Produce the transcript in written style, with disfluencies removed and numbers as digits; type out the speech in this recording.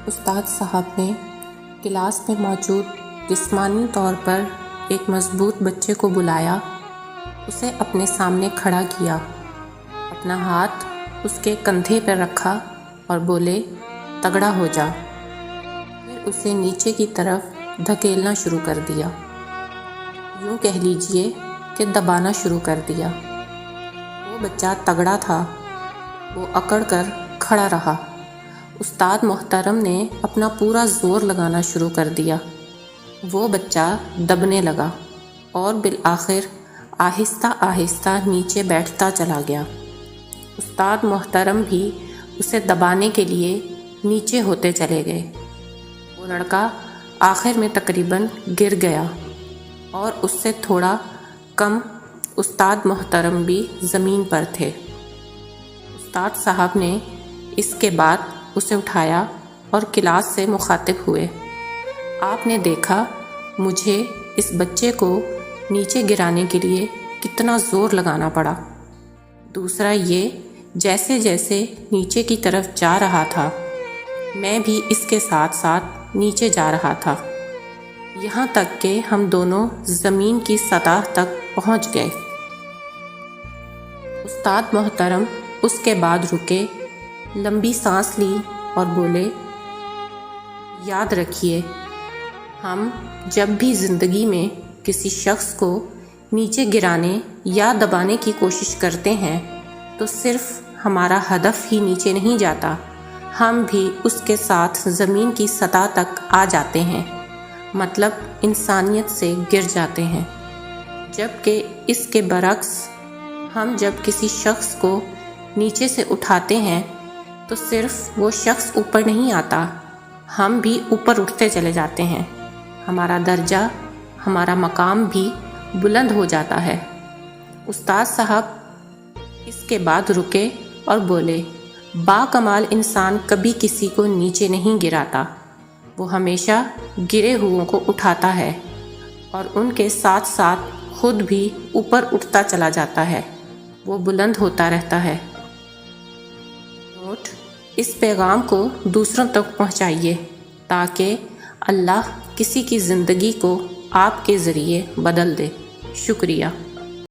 استاد صاحب نے کلاس میں موجود جسمانی طور پر ایک مضبوط بچے کو بلایا، اسے اپنے سامنے کھڑا کیا، اپنا ہاتھ اس کے کندھے پر رکھا اور بولے، تگڑا ہو جا۔ پھر اسے نیچے کی طرف دھکیلنا شروع کر دیا، یوں کہہ لیجئے کہ دبانا شروع کر دیا۔ وہ بچہ تگڑا تھا، وہ اکڑ کر کھڑا رہا۔ استاد محترم نے اپنا پورا زور لگانا شروع کر دیا۔ وہ بچہ دبنے لگا اور بالآخر آہستہ آہستہ نیچے بیٹھتا چلا گیا۔ استاد محترم بھی اسے دبانے کے لیے نیچے ہوتے چلے گئے۔ وہ لڑکا آخر میں تقریباً گر گیا اور اس سے تھوڑا کم استاد محترم بھی زمین پر تھے۔ استاد صاحب نے اس کے بعد اسے اٹھایا اور کلاس سے مخاطب ہوئے، آپ نے دیکھا مجھے اس بچے کو نیچے گرانے کے لیے کتنا زور لگانا پڑا۔ دوسرا یہ، جیسے جیسے نیچے کی طرف جا رہا تھا میں بھی اس کے ساتھ ساتھ نیچے جا رہا تھا، یہاں تک کہ ہم دونوں زمین کی سطح تک پہنچ گئے۔ استاد محترم اس کے بعد رکے، لمبی سانس لی اور بولے، یاد رکھیے، ہم جب بھی زندگی میں کسی شخص کو نیچے گرانے یا دبانے کی کوشش کرتے ہیں تو صرف ہمارا ہدف ہی نیچے نہیں جاتا، ہم بھی اس کے ساتھ زمین کی سطح تک آ جاتے ہیں، مطلب انسانیت سے گر جاتے ہیں۔ جبکہ اس کے برعکس، ہم جب کسی شخص کو نیچے سے اٹھاتے ہیں تو صرف وہ شخص اوپر نہیں آتا، ہم بھی اوپر اٹھتے چلے جاتے ہیں، ہمارا درجہ، ہمارا مقام بھی بلند ہو جاتا ہے۔ استاد صاحب اس کے بعد رکے اور بولے، باکمال انسان کبھی کسی کو نیچے نہیں گراتا، وہ ہمیشہ گرے ہوئوں کو اٹھاتا ہے اور ان کے ساتھ ساتھ خود بھی اوپر اٹھتا چلا جاتا ہے، وہ بلند ہوتا رہتا ہے۔ نوٹ: اس پیغام کو دوسروں تک پہنچائیے تاکہ اللہ کسی کی زندگی کو آپ کے ذریعے بدل دے۔ شکریہ۔